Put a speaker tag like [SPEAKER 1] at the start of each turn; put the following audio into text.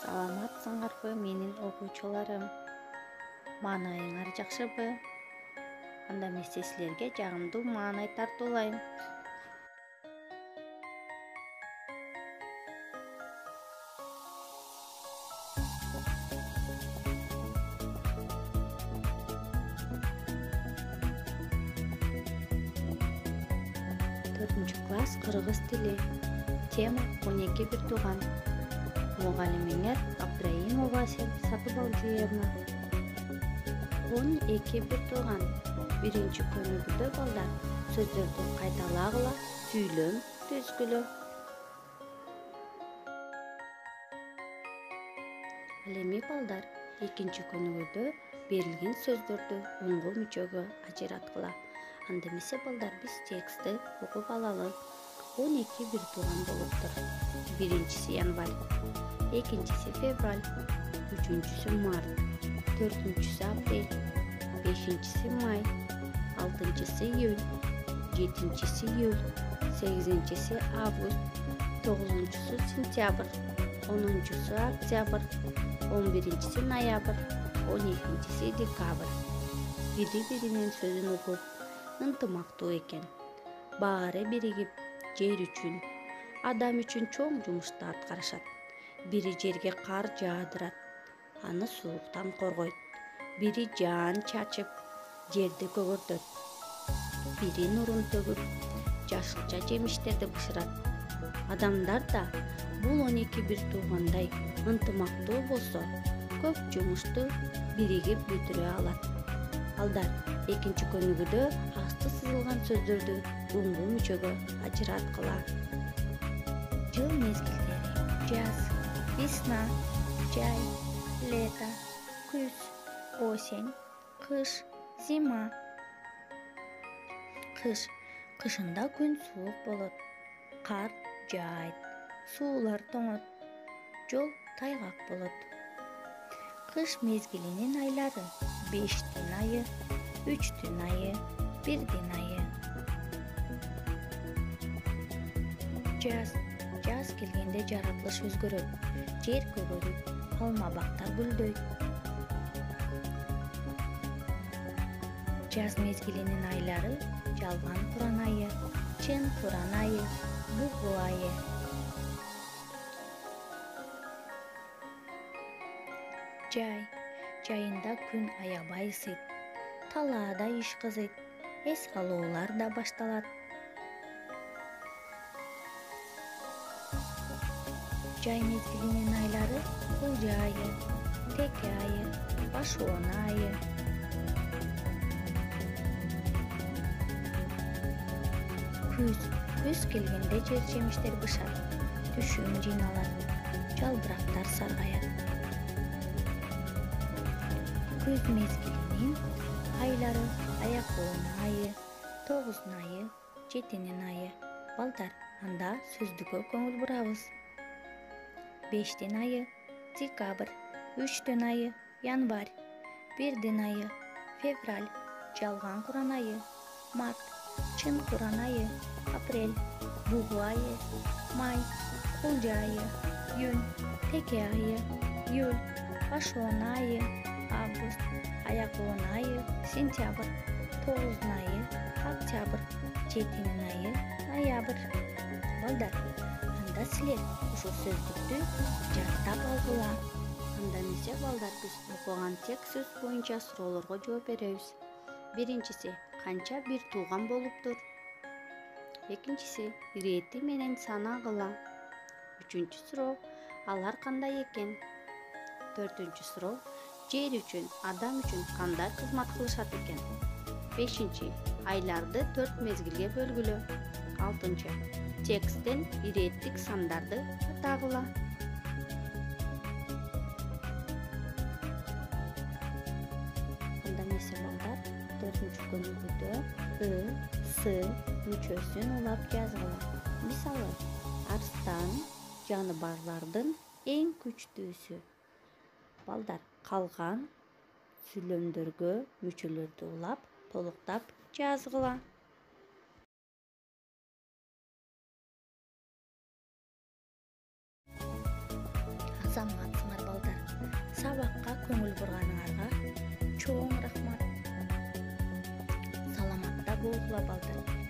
[SPEAKER 1] Саламатсыңарбы менин окуучуларым? Маанайыңар жакшыбы? Анда мен силерге жагымдуу маанай тартуулайм. Төртүнчү класс кыргыз тили. Тема 12 бир тууган. Мугалимиңер Абдраимова Сатыбалдиевна. 12 бир тууган. Биринчи көнүгүүдө балдар сөздөрдү кайталагыла, сүйлөм түзгүлө. Ал эми балдар экинчи көнүгүүдө берилген сөздөрдү уңгу мүчөгө ажыраткыла. Анда эмесе балдар биз текстти окуп алалы. 12 бир тууган болуптур. Биринчиси январь, экинчиси февраль, үчүнчүсү март, төртүнчүсү апрель, бешинчиси май, алтынчысы июль, жетинчиси июль, сегизинчиси август, тогузунчусу сентябрь, онунчусу октябрь, 11-си ноябрь, 12-си декабрь. Бири-биринин сөзүн угуп, ынтымактуу экен. Баары биригип, жер үчүн, адам үчүн чоң жумушту аткарышат. Бири жерге кар жаадырат, аны сууктан коргойт. Бири жаан чачып, жерди көгөртөт. Бири нурун төгүп, жашылча жемиштерди бышырат. Адамдар да бул 12 бир туугандай ынтымактуу болсо, көп жумушту биригип бүтүрө алат. Балдар, экинчи көнүгүүдө асты сызылган сөздөрдү уңгу мүчөгө ажыраткыла. Жыл мезгилдери: жаз, весна, жай, лето, күз, осень, кыш, зима. Кыш. Кышында күн суук болот, кар жаайт, суулар тоңот, жол тайгак болот. Кыш мезгилинин айлары: 5 айы, 3 айы, 1 айы. Жаз. Жаз келгенде жаратылыш өзгөрөт, жер көгөрүп, алма бактар гүлдөйт. Жаз мезгилинин айлары: жалган куран айы, чын куран айы, бугу айы. Жай. Жайында күн аябай ысыйт, талаада иш кызыйт, эс алуулар да башталат. Жай мезгилинин айлары: кылжа айы, теке айы, башоона айы. Күз. Күз келгенде жер жемиштер бышат, түшүм жыйналат, жалбырактар саргаят. Күз мезгилинин айлары: аяк-коон айы, 9 айы, 7 айы. Балдар, анда сөздүккө көңүл бурабыз. 5 айы: декабрь, 3 айы: январь, 1 айы: февраль, жалган куран айы, март, чын куран айы, апрель, бугу айы, май, кылжа айы, июнь, теке айы, июль, башоона айы, август, аяк-коон айы, сентябрь, 9 айы, октябрь, 7 айы, ноябрь. Балдар, анда силер ушул сөздүктү жаттап алгыла. Анда эмесе балдар, биз окуган текст сөз боюнча суроолорго жооп беребиз. Биринчиси: канча бир тууган болуптур? Экинчиси: ирети менен санагыла. Үчүнчү суроо: алар кандай экен? Төртүнчү суроо: жер үчүн, адам үчүн кандай кызмат кылышат экен? Бешинчи: айларды 4 мезгилге бөлгүлө. Алтынчы: тексттен иреттик сандарды атагыла. Анда эмесе балдар, 4-көнүгүүдө С мүчөсүн улап жазгыла. Мисалы: арстан жаныбарлардын эң күчтүүсү. Балдар, калган сүйлөмдөргө мүчөлөрдү улап, толуктап жазгыла. азаматсыңар балдар. Сабакка көңүл бурганыңарга чоң рахмат. Саламатта болгула балдар.